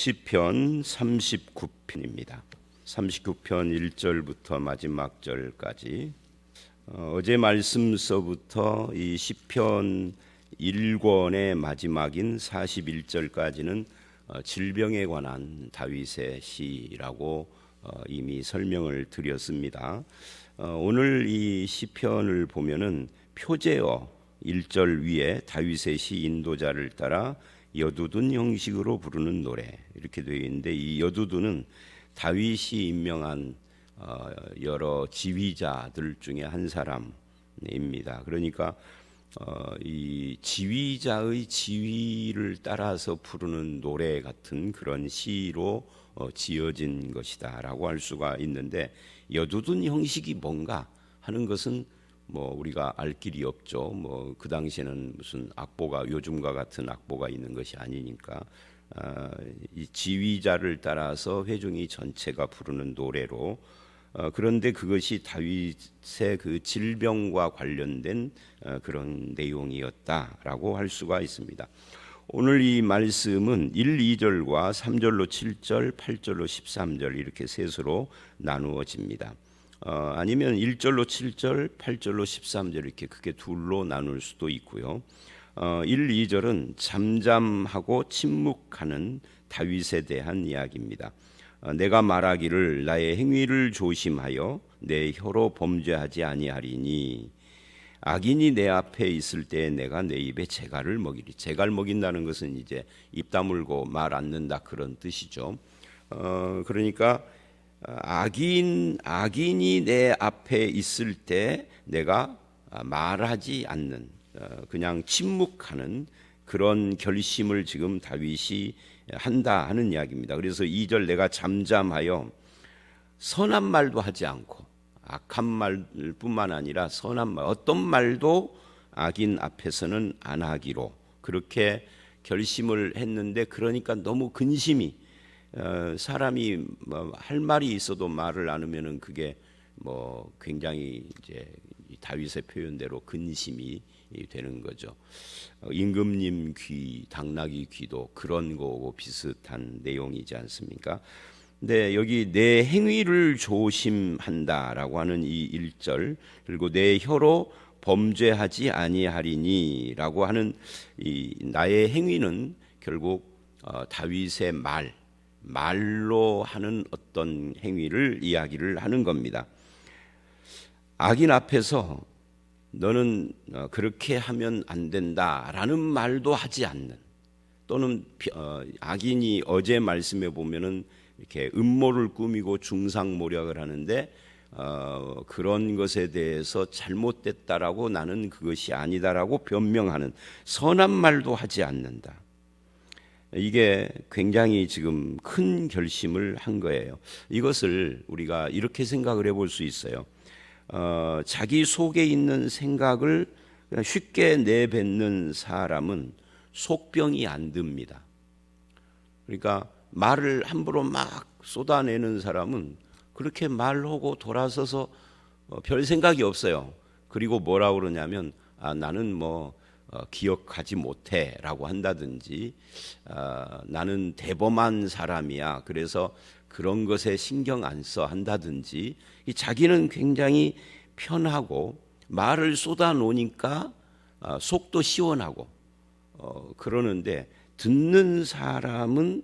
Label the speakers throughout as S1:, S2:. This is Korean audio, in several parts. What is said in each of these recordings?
S1: 시편 39편입니다. 39편 1절부터 마지막 절까지 어제 말씀서부터 이 시편 1권의 마지막인 41절까지는 질병에 관한 다윗의 시라고 이미 설명을 드렸습니다. 오늘 이 시편을 보면은 표제어 1절 위에 다윗의 시 인도자를 따라 여두둔 형식으로 부르는 노래 이렇게 되어 있는데, 이 여두둔은 다윗이 임명한 여러 지휘자들 중에 한 사람입니다. 그러니까 이 지휘자의 지휘를 따라서 부르는 노래 같은 그런 시로 지어진 것이다라고 할 수가 있는데, 여두둔 형식이 뭔가 하는 것은 뭐 우리가 알 길이 없죠. 뭐 그 당시에는 무슨 악보가 요즘과 같은 악보가 있는 것이 아니니까 이 지휘자를 따라서 회중이 전체가 부르는 노래로, 그런데 그것이 다윗의 그 질병과 관련된 그런 내용이었다라고 할 수가 있습니다. 오늘 이 말씀은 1, 2절과 3절로 7절, 8절로 13절 이렇게 셋으로 나누어집니다. 아니면 1절로 7절, 8절로 13절 이렇게 크게 둘로 나눌 수도 있고요. 1, 2절은 잠잠하고 침묵하는 다윗에 대한 이야기입니다. 내가 말하기를 나의 행위를 조심하여 내 혀로 범죄하지 아니하리니, 악인이 내 앞에 있을 때 내가 내 입에 재갈을 먹이리. 재갈 먹인다는 것은 이제 입 다물고 말 않는다 그런 뜻이죠. 그러니까 악인이 내 앞에 있을 때 내가 말하지 않는, 그냥 침묵하는 그런 결심을 지금 다윗이 한다 하는 이야기입니다. 그래서 2절 내가 잠잠하여 선한 말도 하지 않고, 악한 말뿐만 아니라 선한 말, 어떤 말도 악인 앞에서는 안 하기로 그렇게 결심을 했는데, 그러니까 너무 근심이, 사람이 뭐 할 말이 있어도 말을 안 하면은 그게 뭐 굉장히 이제 다윗의 표현대로 근심이 되는 거죠. 임금님 귀, 당나귀 귀도 그런 거고 비슷한 내용이지 않습니까? 근데 여기 내 행위를 조심한다라고 하는 이 1절, 그리고 내 혀로 범죄하지 아니하리니라고 하는 이 나의 행위는 결국 다윗의 말로 하는 어떤 행위를 이야기를 하는 겁니다. 악인 앞에서 너는 그렇게 하면 안 된다라는 말도 하지 않는, 또는 악인이 어제 말씀에 보면은 이렇게 음모를 꾸미고 중상모략을 하는데 그런 것에 대해서 잘못됐다라고 나는 그것이 아니다라고 변명하는 선한 말도 하지 않는다. 이게 굉장히 지금 큰 결심을 한 거예요. 이것을 우리가 이렇게 생각을 해볼 수 있어요. 자기 속에 있는 생각을 쉽게 내뱉는 사람은 속병이 안 듭니다. 그러니까 말을 함부로 막 쏟아내는 사람은 그렇게 말하고 돌아서서 별 생각이 없어요. 그리고 뭐라고 그러냐면 나는 뭐 기억하지 못해라고 한다든지, 나는 대범한 사람이야 그래서 그런 것에 신경 안 써 한다든지, 자기는 굉장히 편하고 말을 쏟아놓으니까 속도 시원하고 그러는데, 듣는 사람은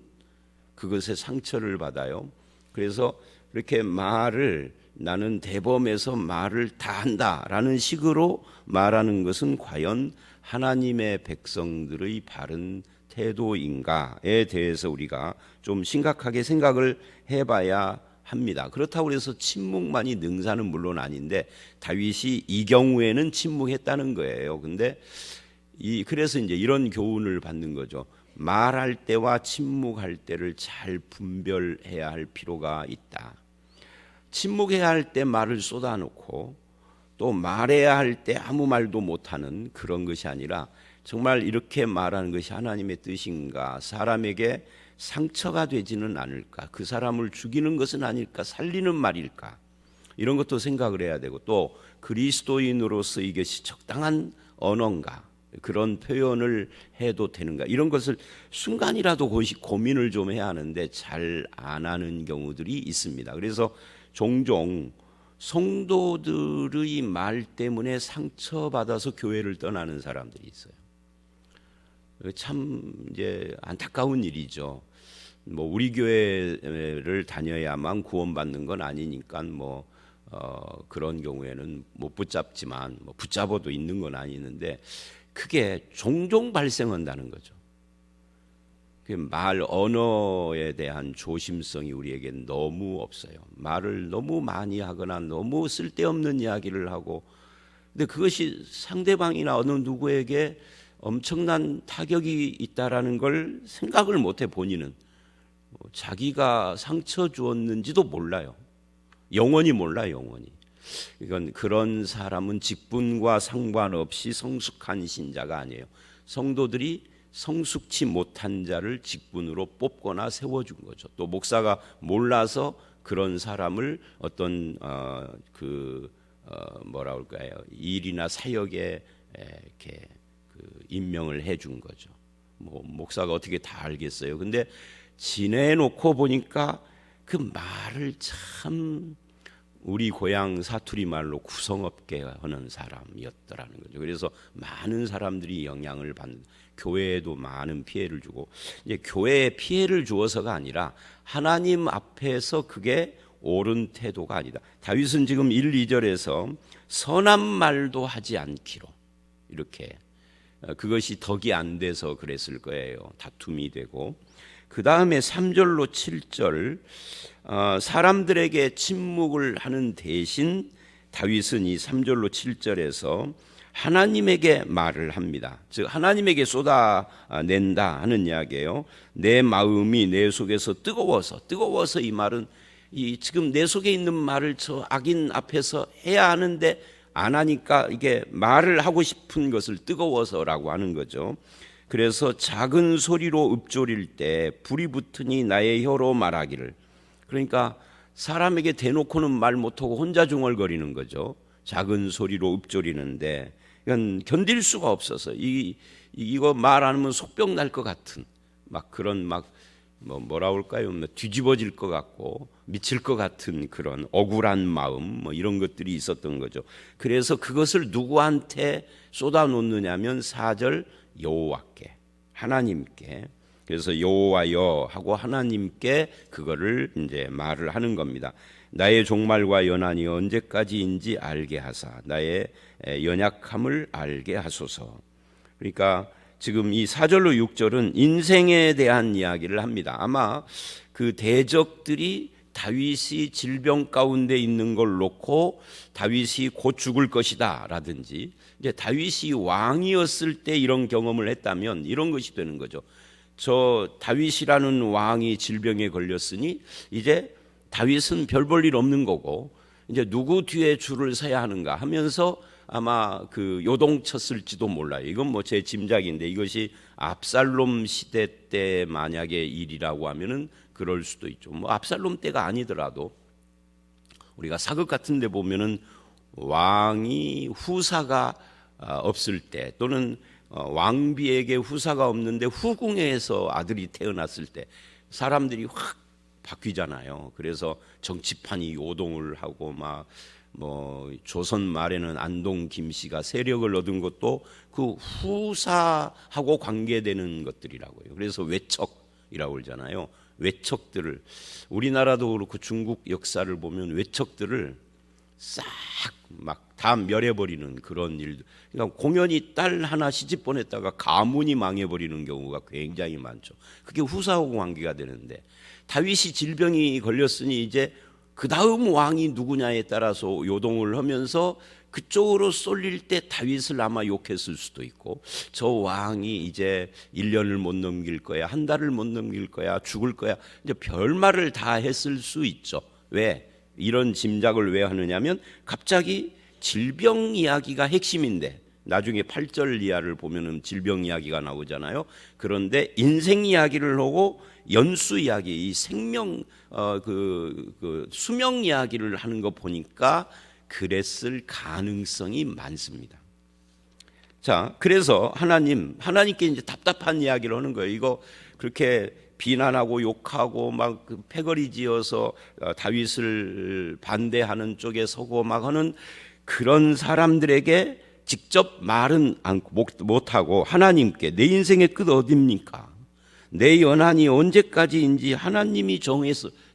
S1: 그것에 상처를 받아요. 그래서 이렇게 말을, 나는 대범해서 말을 다 한다라는 식으로 말하는 것은 과연 하나님의 백성들의 바른 태도인가에 대해서 우리가 좀 심각하게 생각을 해봐야 합니다. 그렇다고 해서 침묵만이 능사는 물론 아닌데, 다윗이 이 경우에는 침묵했다는 거예요. 근데 그래서 이제 이런 교훈을 받는 거죠. 말할 때와 침묵할 때를 잘 분별해야 할 필요가 있다. 침묵해야 할 때 말을 쏟아놓고 또 말해야 할 때 아무 말도 못하는 그런 것이 아니라, 정말 이렇게 말하는 것이 하나님의 뜻인가, 사람에게 상처가 되지는 않을까, 그 사람을 죽이는 것은 아닐까, 살리는 말일까, 이런 것도 생각을 해야 되고, 또 그리스도인으로서 이것이 적당한 언어인가, 그런 표현을 해도 되는가? 이런 것을 순간이라도 고민을 좀 해야 하는데 잘 안 하는 경우들이 있습니다. 그래서 종종 성도들의 말 때문에 상처받아서 교회를 떠나는 사람들이 있어요. 참 이제 안타까운 일이죠. 뭐 우리 교회를 다녀야만 구원받는 건 아니니까 그런 경우에는 못 붙잡지만 붙잡아도 있는 건 아니는데 그게 종종 발생한다는 거죠. 말 언어에 대한 조심성이 우리에게 너무 없어요. 말을 너무 많이 하거나 너무 쓸데없는 이야기를 하고, 근데 그것이 상대방이나 어느 누구에게 엄청난 타격이 있다라는 걸 생각을 못해 본인은 자기가 상처 주었는지도 몰라요. 영원히 몰라요, 영원히. 이건 그런 사람은 직분과 상관없이 성숙한 신자가 아니에요. 성도들이 성숙치 못한 자를 직분으로 뽑거나 세워준 거죠. 또 목사가 몰라서 그런 사람을 어떤 뭐라 할까요? 일이나 사역에 이렇게 임명을 해준 거죠. 목사가 어떻게 다 알겠어요. 근데 지내놓고 보니까 그 말을 참 우리 고향 사투리 말로 구성없게 하는 사람이었더라는 거죠. 그래서 많은 사람들이 영향을 받는, 교회에도 많은 피해를 주고, 이제 교회에 피해를 주어서가 아니라 하나님 앞에서 그게 옳은 태도가 아니다. 다윗은 지금 1, 2절에서 선한 말도 하지 않기로, 이렇게 그것이 덕이 안 돼서 그랬을 거예요. 다툼이 되고, 그 다음에 3절로 7절 사람들에게 침묵을 하는 대신 다윗은 이 3절로 7절에서 하나님에게 말을 합니다. 즉 하나님에게 쏟아낸다 하는 이야기예요. 내 마음이 내 속에서 뜨거워서 이 말은 지금 내 속에 있는 말을 저 악인 앞에서 해야 하는데 안 하니까 이게 말을 하고 싶은 것을 뜨거워서라고 하는 거죠. 그래서 작은 소리로 읊조릴 때 불이 붙으니 나의 혀로 말하기를. 그러니까 사람에게 대놓고는 말 못하고 혼자 중얼거리는 거죠. 작은 소리로 읊조리는데 이건 견딜 수가 없어서 이거 말 안 하면 속병 날 것 같은 그런 뭐라 할까요? 뒤집어질 것 같고 미칠 것 같은 그런 억울한 마음 이런 것들이 있었던 거죠. 그래서 그것을 누구한테 쏟아놓느냐면 4절 여호와께, 하나님께. 그래서 여호와여 하고 하나님께 그거를 이제 말을 하는 겁니다. 나의 종말과 연한이 언제까지인지 알게 하사 나의 연약함을 알게 하소서. 그러니까 지금 이 4절로 6절은 인생에 대한 이야기를 합니다. 아마 그 대적들이 다윗이 질병 가운데 있는 걸 놓고 다윗이 곧 죽을 것이다 라든지, 이제 다윗이 왕이었을 때 이런 경험을 했다면 이런 것이 되는 거죠. 저 다윗이라는 왕이 질병에 걸렸으니 이제 다윗은 별 볼 일 없는 거고 이제 누구 뒤에 줄을 서야 하는가 하면서 아마 요동쳤을지도 몰라요. 이건 제 짐작인데 이것이 압살롬 시대 때 만약의 일이라고 하면은 그럴 수도 있죠. 압살롬 때가 아니더라도 우리가 사극 같은 데 보면은 왕이 후사가 없을 때 또는 왕비에게 후사가 없는데 후궁에서 아들이 태어났을 때 사람들이 확 바뀌잖아요. 그래서 정치판이 요동을 하고 조선 말에는 안동 김씨가 세력을 얻은 것도 그 후사하고 관계되는 것들이라고요. 그래서 외척이라고 그러잖아요. 외척들을, 우리나라도 그렇고 중국 역사를 보면 외척들을 싹 다 멸해버리는 그런 일들. 그러니까 공연히 딸 하나 시집 보냈다가 가문이 망해버리는 경우가 굉장히 많죠. 그게 후사하고 관계가 되는데 다윗이 질병이 걸렸으니 이제 그 다음 왕이 누구냐에 따라서 요동을 하면서 그쪽으로 쏠릴 때 다윗을 아마 욕했을 수도 있고, 저 왕이 이제 1년을 못 넘길 거야, 한 달을 못 넘길 거야, 죽을 거야, 이제 별말을 다 했을 수 있죠. 왜? 이런 짐작을 왜 하느냐면 갑자기 질병 이야기가 핵심인데 나중에 8절 이하를 보면은 질병 이야기가 나오잖아요. 그런데 인생 이야기를 하고 연수 이야기, 이 생명 수명 이야기를 하는 거 보니까 그랬을 가능성이 많습니다. 자, 그래서 하나님께 이제 답답한 이야기를 하는 거예요. 이거 그렇게 비난하고 욕하고 막 패거리 지어서 다윗을 반대하는 쪽에 서고 막 하는 그런 사람들에게 직접 말은 못하고 하나님께 내 인생의 끝 어딥니까? 내 연한이 언제까지인지 하나님이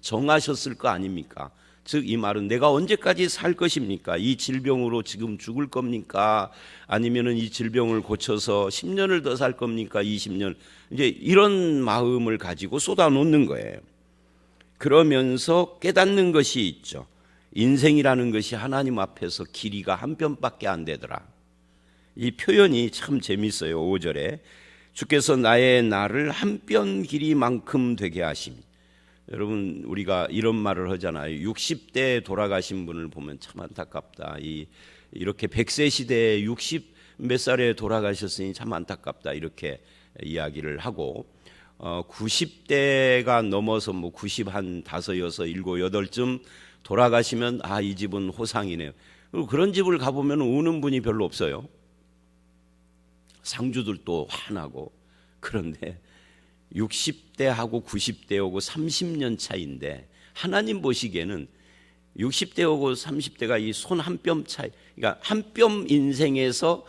S1: 정하셨을 거 아닙니까? 즉 이 말은 내가 언제까지 살 것입니까? 이 질병으로 지금 죽을 겁니까? 아니면은 이 질병을 고쳐서 10년을 더 살 겁니까? 20년. 이제 이런 마음을 가지고 쏟아놓는 거예요. 그러면서 깨닫는 것이 있죠. 인생이라는 것이 하나님 앞에서 길이가 한 뼘밖에 안 되더라. 이 표현이 참 재밌어요. 5절에 주께서 나의 날을 한 뼘 길이만큼 되게 하심이. 여러분 우리가 이런 말을 하잖아요. 60대에 돌아가신 분을 보면 참 안타깝다. 이렇게 100세 시대에 60 몇 살에 돌아가셨으니 참 안타깝다. 이렇게 이야기를 하고 90대가 넘어서 뭐 90 한 5, 6, 7, 8쯤 돌아가시면 이 집은 호상이네요. 그런 집을 가보면 우는 분이 별로 없어요. 상주들도 화나고. 그런데 60대하고 90대하고 30년 차이인데 하나님 보시기에는 60대하고 30대가 이 손 한 뼘 차이, 그러니까 한 뼘 인생에서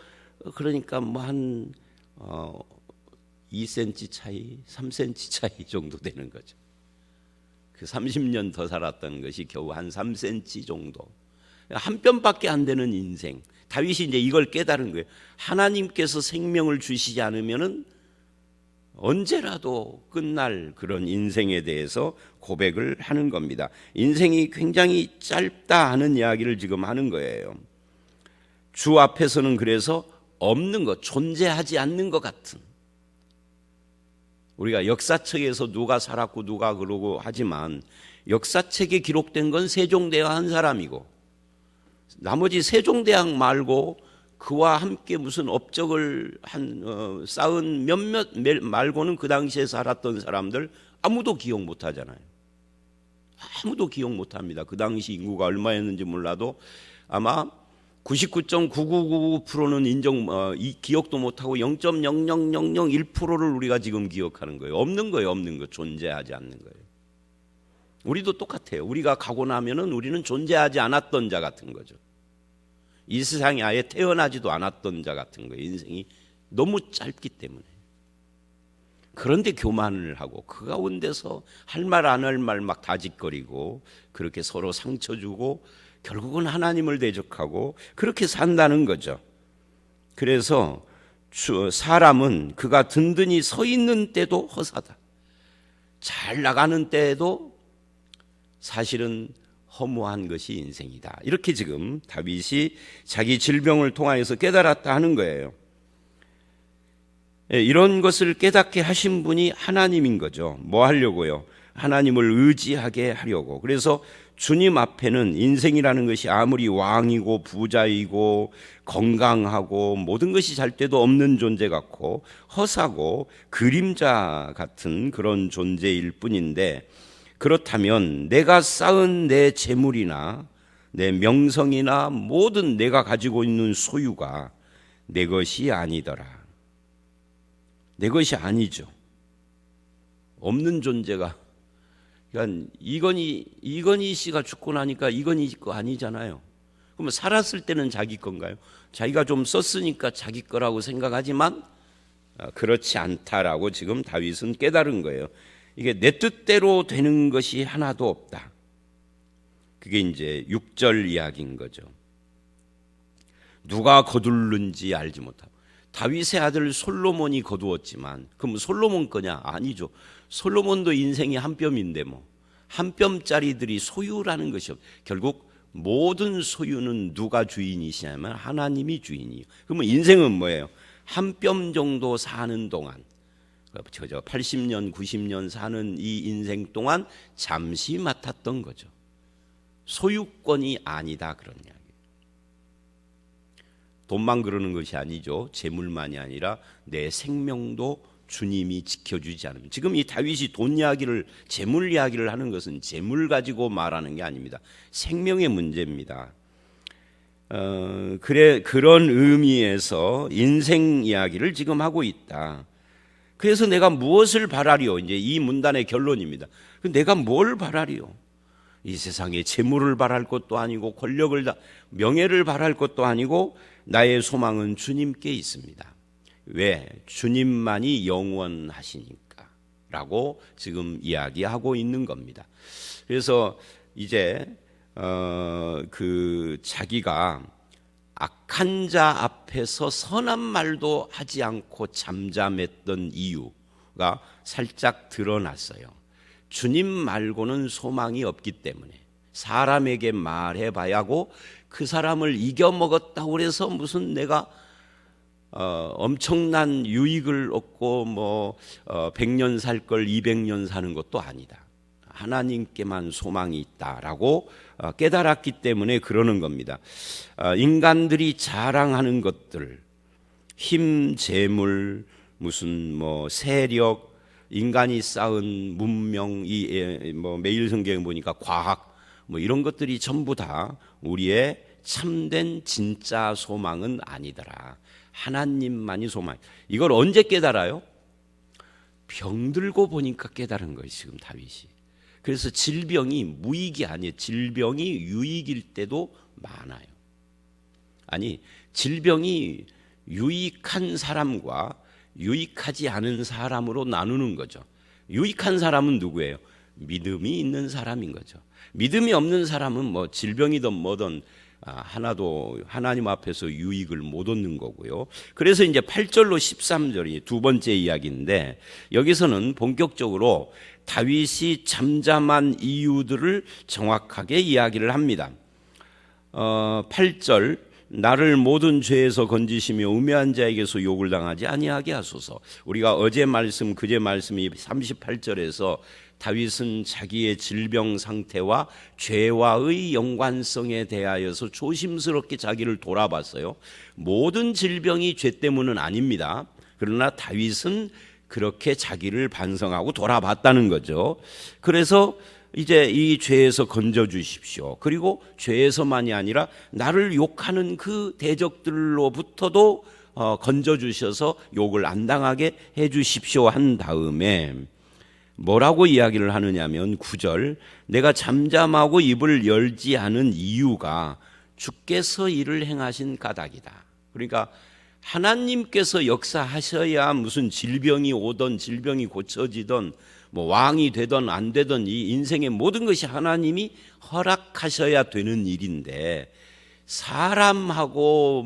S1: 그러니까 뭐 한 2cm 차이, 3cm 차이 정도 되는 거죠. 그 30년 더 살았던 것이 겨우 한 3cm 정도. 한 뼘밖에 안 되는 인생. 다윗이 이제 이걸 깨달은 거예요. 하나님께서 생명을 주시지 않으면은 언제라도 끝날 그런 인생에 대해서 고백을 하는 겁니다. 인생이 굉장히 짧다 하는 이야기를 지금 하는 거예요. 주 앞에서는 그래서 없는 것, 존재하지 않는 것 같은. 우리가 역사책에서 누가 살았고 누가 그러고 하지만 역사책에 기록된 건 세종대왕 한 사람이고 나머지 세종대왕 말고 그와 함께 무슨 업적을 쌓은 몇몇 말고는 그 당시에 살았던 사람들 아무도 기억 못 하잖아요. 아무도 기억 못 합니다. 그 당시 인구가 얼마였는지 몰라도 아마 99.9999%는 기억도 못하고 0.00001%를 우리가 지금 기억하는 거예요. 없는 거예요. 없는 거. 존재하지 않는 거예요. 우리도 똑같아요. 우리가 가고 나면은 우리는 존재하지 않았던 자 같은 거죠. 이 세상에 아예 태어나지도 않았던 자 같은 거예요. 인생이 너무 짧기 때문에. 그런데 교만을 하고 그 가운데서 할 말 안 할 말 막 다짓거리고 그렇게 서로 상처 주고 결국은 하나님을 대적하고 그렇게 산다는 거죠. 그래서 사람은 그가 든든히 서 있는 때도 허사다. 잘 나가는 때에도 사실은 허무한 것이 인생이다. 이렇게 지금 다윗이 자기 질병을 통하여서 깨달았다 하는 거예요. 이런 것을 깨닫게 하신 분이 하나님인 거죠. 뭐 하려고요? 하나님을 의지하게 하려고. 그래서 주님 앞에는 인생이라는 것이 아무리 왕이고 부자이고 건강하고 모든 것이 잘 때도 없는 존재 같고 허사고 그림자 같은 그런 존재일 뿐인데, 그렇다면 내가 쌓은 내 재물이나 내 명성이나 모든 내가 가지고 있는 소유가 내 것이 아니더라. 내 것이 아니죠. 없는 존재가. 그러니까 이건희 씨가 죽고 나니까 이건희 거 아니잖아요. 그러면 살았을 때는 자기 건가요? 자기가 좀 썼으니까 자기 거라고 생각하지만 그렇지 않다라고 지금 다윗은 깨달은 거예요. 이게 내 뜻대로 되는 것이 하나도 없다. 그게 이제 6절 이야기인 거죠. 누가 거둘는지 알지 못하고. 다윗의 아들 솔로몬이 거두었지만 그럼 솔로몬 거냐? 아니죠. 솔로몬도 인생이 한 뼘인데 뭐 한 뼘짜리들이 소유라는 것이 결국 모든 소유는 누가 주인이시냐면 하나님이 주인이에요. 그러면 인생은 뭐예요? 한 뼘 정도 사는 동안 80년 90년 사는 이 인생 동안 잠시 맡았던 거죠. 소유권이 아니다 그런 이야기. 돈만 그러는 것이 아니죠. 재물만이 아니라 내 생명도 주님이 지켜주지 않으면. 지금 이 다윗이 돈 이야기를 재물 이야기를 하는 것은 재물 가지고 말하는 게 아닙니다. 생명의 문제입니다. 그런 의미에서 인생 이야기를 지금 하고 있다. 그래서 내가 무엇을 바라리요? 이제 이 문단의 결론입니다. 내가 뭘 바라리요? 이 세상에 재물을 바랄 것도 아니고 명예를 바랄 것도 아니고 나의 소망은 주님께 있습니다. 왜? 주님만이 영원하시니까 라고 지금 이야기하고 있는 겁니다. 그래서 이제 자기가 악한 자 앞에서 선한 말도 하지 않고 잠잠했던 이유가 살짝 드러났어요. 주님 말고는 소망이 없기 때문에 사람에게 말해봐야 하고 그 사람을 이겨먹었다고 해서 무슨 내가 엄청난 유익을 얻고 100년 살 걸 200년 사는 것도 아니다. 하나님께만 소망이 있다라고 깨달았기 때문에 그러는 겁니다. 인간들이 자랑하는 것들, 힘, 재물, 무슨 세력, 인간이 쌓은 문명, 매일 성경에 보니까 과학, 이런 것들이 전부 다 우리의 참된 진짜 소망은 아니더라. 하나님만이 소망. 이걸 언제 깨달아요? 병들고 보니까 깨달은 거예요, 지금 다윗이. 그래서 질병이 무익이 아니에요. 질병이 유익일 때도 많아요. 아니, 질병이 유익한 사람과 유익하지 않은 사람으로 나누는 거죠. 유익한 사람은 누구예요? 믿음이 있는 사람인 거죠. 믿음이 없는 사람은 질병이든 뭐든 하나도 하나님 앞에서 유익을 못 얻는 거고요. 그래서 이제 8절로 13절이 두 번째 이야기인데, 여기서는 본격적으로 다윗이 잠잠한 이유들을 정확하게 이야기를 합니다. 8절, 나를 모든 죄에서 건지시며 우매한 자에게서 욕을 당하지 아니하게 하소서. 우리가 어제 말씀, 그제 말씀이 38절에서 다윗은 자기의 질병 상태와 죄와의 연관성에 대하여서 조심스럽게 자기를 돌아봤어요. 모든 질병이 죄 때문은 아닙니다. 그러나 다윗은 그렇게 자기를 반성하고 돌아봤다는 거죠. 그래서 이제 이 죄에서 건져 주십시오. 그리고 죄에서만이 아니라 나를 욕하는 그 대적들로부터도 건져 주셔서 욕을 안 당하게 해 주십시오 한 다음에 뭐라고 이야기를 하느냐면 9절, 내가 잠잠하고 입을 열지 않은 이유가 주께서 이를 행하신 까닭이다. 그러니까 하나님께서 역사하셔야 무슨 질병이 오던 질병이 고쳐지던 왕이 되던 안 되던 이 인생의 모든 것이 하나님이 허락하셔야 되는 일인데, 사람하고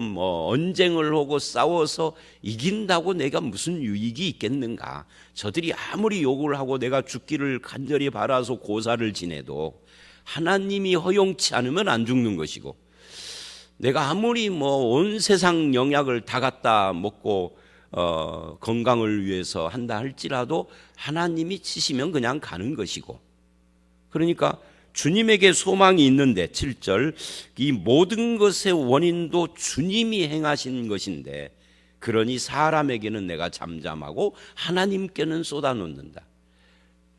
S1: 언쟁을 하고 싸워서 이긴다고 내가 무슨 유익이 있겠는가? 저들이 아무리 욕을 하고 내가 죽기를 간절히 바라서 고사를 지내도 하나님이 허용치 않으면 안 죽는 것이고, 내가 아무리 온 세상 영약을 다 갖다 먹고 건강을 위해서 한다 할지라도 하나님이 치시면 그냥 가는 것이고, 그러니까 주님에게 소망이 있는데 7절, 이 모든 것의 원인도 주님이 행하신 것인데 그러니 사람에게는 내가 잠잠하고 하나님께는 쏟아놓는다.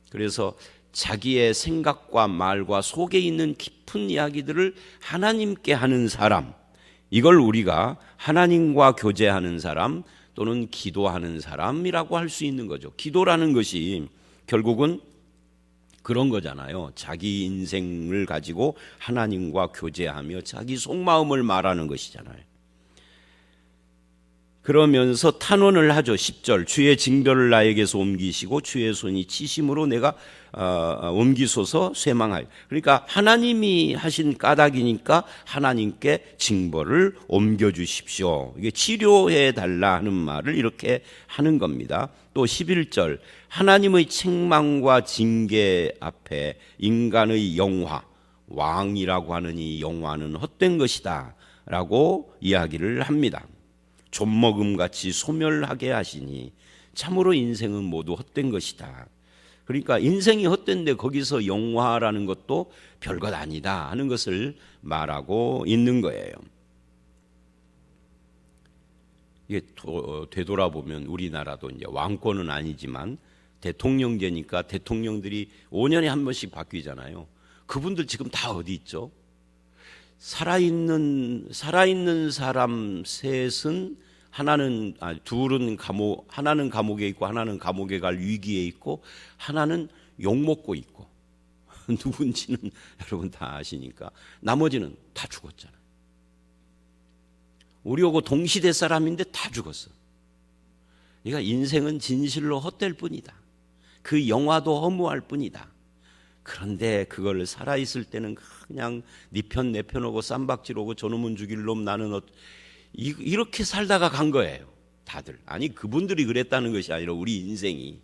S1: 그래서 자기의 생각과 말과 속에 있는 깊은 이야기들을 하나님께 하는 사람, 이걸 우리가 하나님과 교제하는 사람 또는 기도하는 사람이라고 할 수 있는 거죠. 기도라는 것이 결국은 그런 거잖아요. 자기 인생을 가지고 하나님과 교제하며 자기 속마음을 말하는 것이잖아요. 그러면서 탄원을 하죠. 10절, 주의 징벌을 나에게서 옮기시고 주의 손이 치심으로 내가 옮기소서 쇠망하여. 그러니까 하나님이 하신 까닭이니까 하나님께 징벌을 옮겨주십시오. 이게 치료해 달라 하는 말을 이렇게 하는 겁니다. 또 11절, 하나님의 책망과 징계 앞에 인간의 영화, 왕이라고 하는 이 영화는 헛된 것이다 라고 이야기를 합니다. 좀먹음같이 소멸하게 하시니 참으로 인생은 모두 헛된 것이다. 그러니까 인생이 헛된데 거기서 영화라는 것도 별것 아니다 하는 것을 말하고 있는 거예요. 이게 되돌아보면 우리나라도 이제 왕권은 아니지만 대통령제니까 대통령들이 5년에 한 번씩 바뀌잖아요. 그분들 지금 다 어디 있죠? 살아있는 사람 셋은 둘은 하나는 감옥에 있고 하나는 감옥에 갈 위기에 있고 하나는 욕먹고 있고 누군지는 여러분 다 아시니까 나머지는 다 죽었잖아요. 우리하고 동시대 사람인데 다 죽었어. 그러니까 인생은 진실로 헛될 뿐이다. 그 영화도 허무할 뿐이다. 그런데 그걸 살아있을 때는 그냥 네 편 내 편 오고 쌈박질 오고 저놈은 죽일 놈 나는 이렇게 살다가 간 거예요. 다들. 아니 그분들이 그랬다는 것이 아니라 우리 인생이.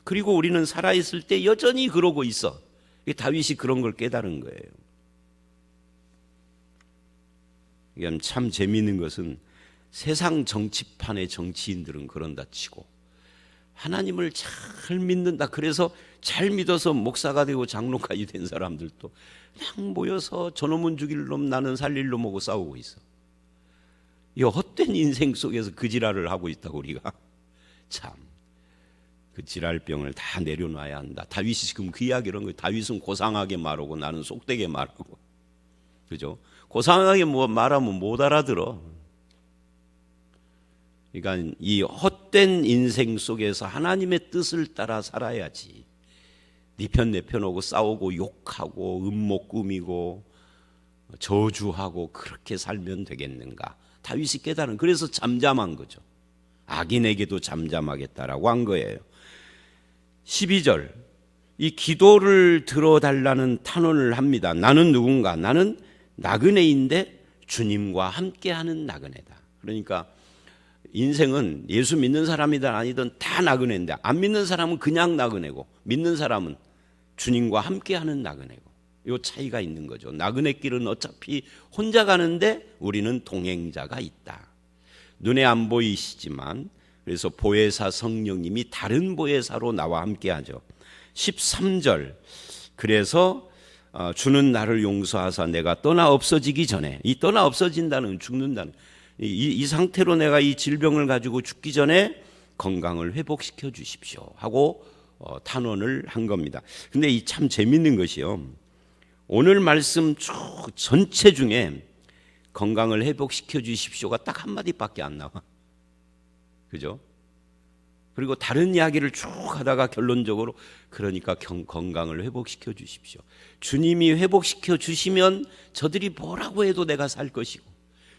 S1: 그리고 우리는 살아있을 때 여전히 그러고 있어. 다윗이 그런 걸 깨달은 거예요. 이게 참 재미있는 것은 세상 정치판의 정치인들은 그런다 치고 하나님을 잘 믿는다. 그래서 잘 믿어서 목사가 되고 장로까지 된 사람들도 그냥 모여서 저놈은 죽일 놈 나는 살릴 놈하고 싸우고 있어. 이 헛된 인생 속에서 그 지랄을 하고 있다고 우리가. 참 그 지랄병을 다 내려놔야 한다. 다윗이 지금 그 이야기를 한 거예요. 다윗은 고상하게 말하고 나는 속되게 말하고. 그죠? 고상하게 말하면 못 알아들어. 그러니까 이 헛된 인생 속에서 하나님의 뜻을 따라 살아야지. 네 편 내 편 오고 싸우고 욕하고 음모 꾸미고 저주하고 그렇게 살면 되겠는가. 다윗이 깨달은. 그래서 잠잠한 거죠. 악인에게도 잠잠하겠다라고 한 거예요. 12절 이 기도를 들어달라는 탄원을 합니다. 나는 누군가? 나는 나그네인데 주님과 함께하는 나그네다. 그러니까 인생은 예수 믿는 사람이든 아니든 다 나그네인데 안 믿는 사람은 그냥 나그네고 믿는 사람은 주님과 함께하는 나그네고 이 차이가 있는 거죠. 나그네 길은 어차피 혼자 가는데 우리는 동행자가 있다. 눈에 안 보이시지만 그래서 보혜사 성령님이 다른 보혜사로 나와 함께하죠. 13절 그래서 주는 나를 용서하사 내가 떠나 없어지기 전에 이 떠나 없어진다는 죽는다는 이 상태로 내가 이 질병을 가지고 죽기 전에 건강을 회복시켜 주십시오 하고 탄원을 한 겁니다. 근데 이 참 재밌는 것이요. 오늘 말씀 쭉 전체 중에 건강을 회복시켜 주십시오가 딱 한마디밖에 안 나와. 그죠? 그리고 다른 이야기를 쭉 하다가 결론적으로 그러니까 건강을 회복시켜 주십시오. 주님이 회복시켜 주시면 저들이 뭐라고 해도 내가 살 것이고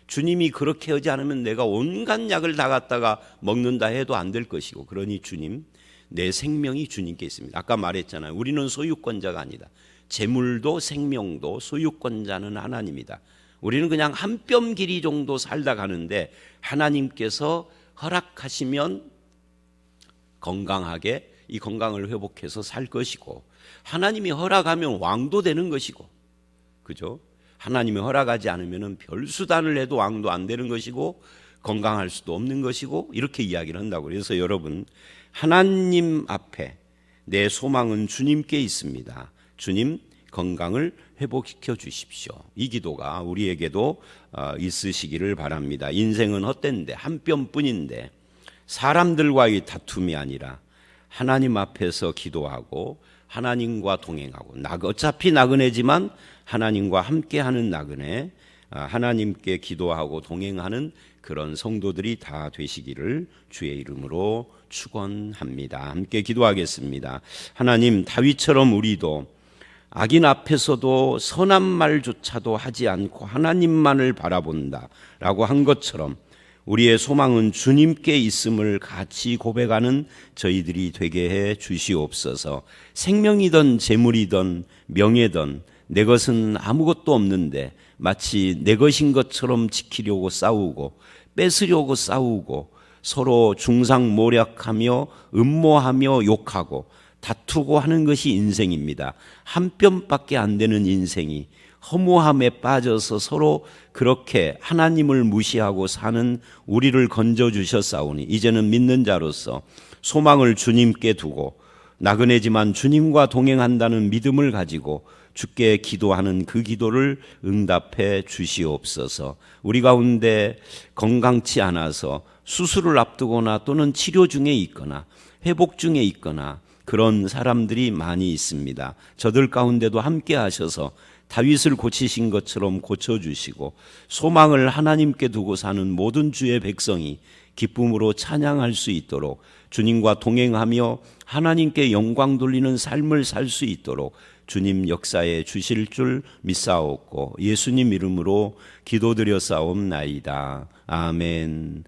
S1: 주님이 그렇게 하지 않으면 내가 온갖 약을 다 갖다가 먹는다 해도 안 될 것이고 그러니 주님 내 생명이 주님께 있습니다. 아까 말했잖아요. 우리는 소유권자가 아니다. 재물도 생명도 소유권자는 하나님이다. 우리는 그냥 한 뼘 길이 정도 살다 가는데 하나님께서 허락하시면 건강하게 이 건강을 회복해서 살 것이고 하나님이 허락하면 왕도 되는 것이고 그죠? 하나님이 허락하지 않으면 별 수단을 해도 왕도 안 되는 것이고 건강할 수도 없는 것이고 이렇게 이야기를 한다고. 그래서 여러분 하나님 앞에 내 소망은 주님께 있습니다. 주님 건강을 회복시켜 주십시오. 이 기도가 우리에게도 있으시기를 바랍니다. 인생은 헛된데 한 뼘뿐인데 사람들과의 다툼이 아니라 하나님 앞에서 기도하고 하나님과 동행하고 어차피 나그네지만 하나님과 함께하는 나그네 하나님께 기도하고 동행하는 그런 성도들이 다 되시기를 주의 이름으로 축원합니다. 함께 기도하겠습니다. 하나님 다윗처럼 우리도 악인 앞에서도 선한 말조차도 하지 않고 하나님만을 바라본다라고 한 것처럼 우리의 소망은 주님께 있음을 같이 고백하는 저희들이 되게 해 주시옵소서. 생명이든 재물이든 명예든 내 것은 아무것도 없는데 마치 내 것인 것처럼 지키려고 싸우고 뺏으려고 싸우고 서로 중상모략하며 음모하며 욕하고 다투고 하는 것이 인생입니다. 한 뼘밖에 안 되는 인생이 허무함에 빠져서 서로 그렇게 하나님을 무시하고 사는 우리를 건져주셨사오니 이제는 믿는 자로서 소망을 주님께 두고 나그네지만 주님과 동행한다는 믿음을 가지고 주께 기도하는 그 기도를 응답해 주시옵소서. 우리 가운데 건강치 않아서 수술을 앞두거나 또는 치료 중에 있거나 회복 중에 있거나 그런 사람들이 많이 있습니다. 저들 가운데도 함께 하셔서 다윗을 고치신 것처럼 고쳐주시고 소망을 하나님께 두고 사는 모든 주의 백성이 기쁨으로 찬양할 수 있도록 주님과 동행하며 하나님께 영광 돌리는 삶을 살 수 있도록 주님 역사에 주실 줄 믿사옵고 예수님 이름으로 기도드려 싸움나이다. 아멘.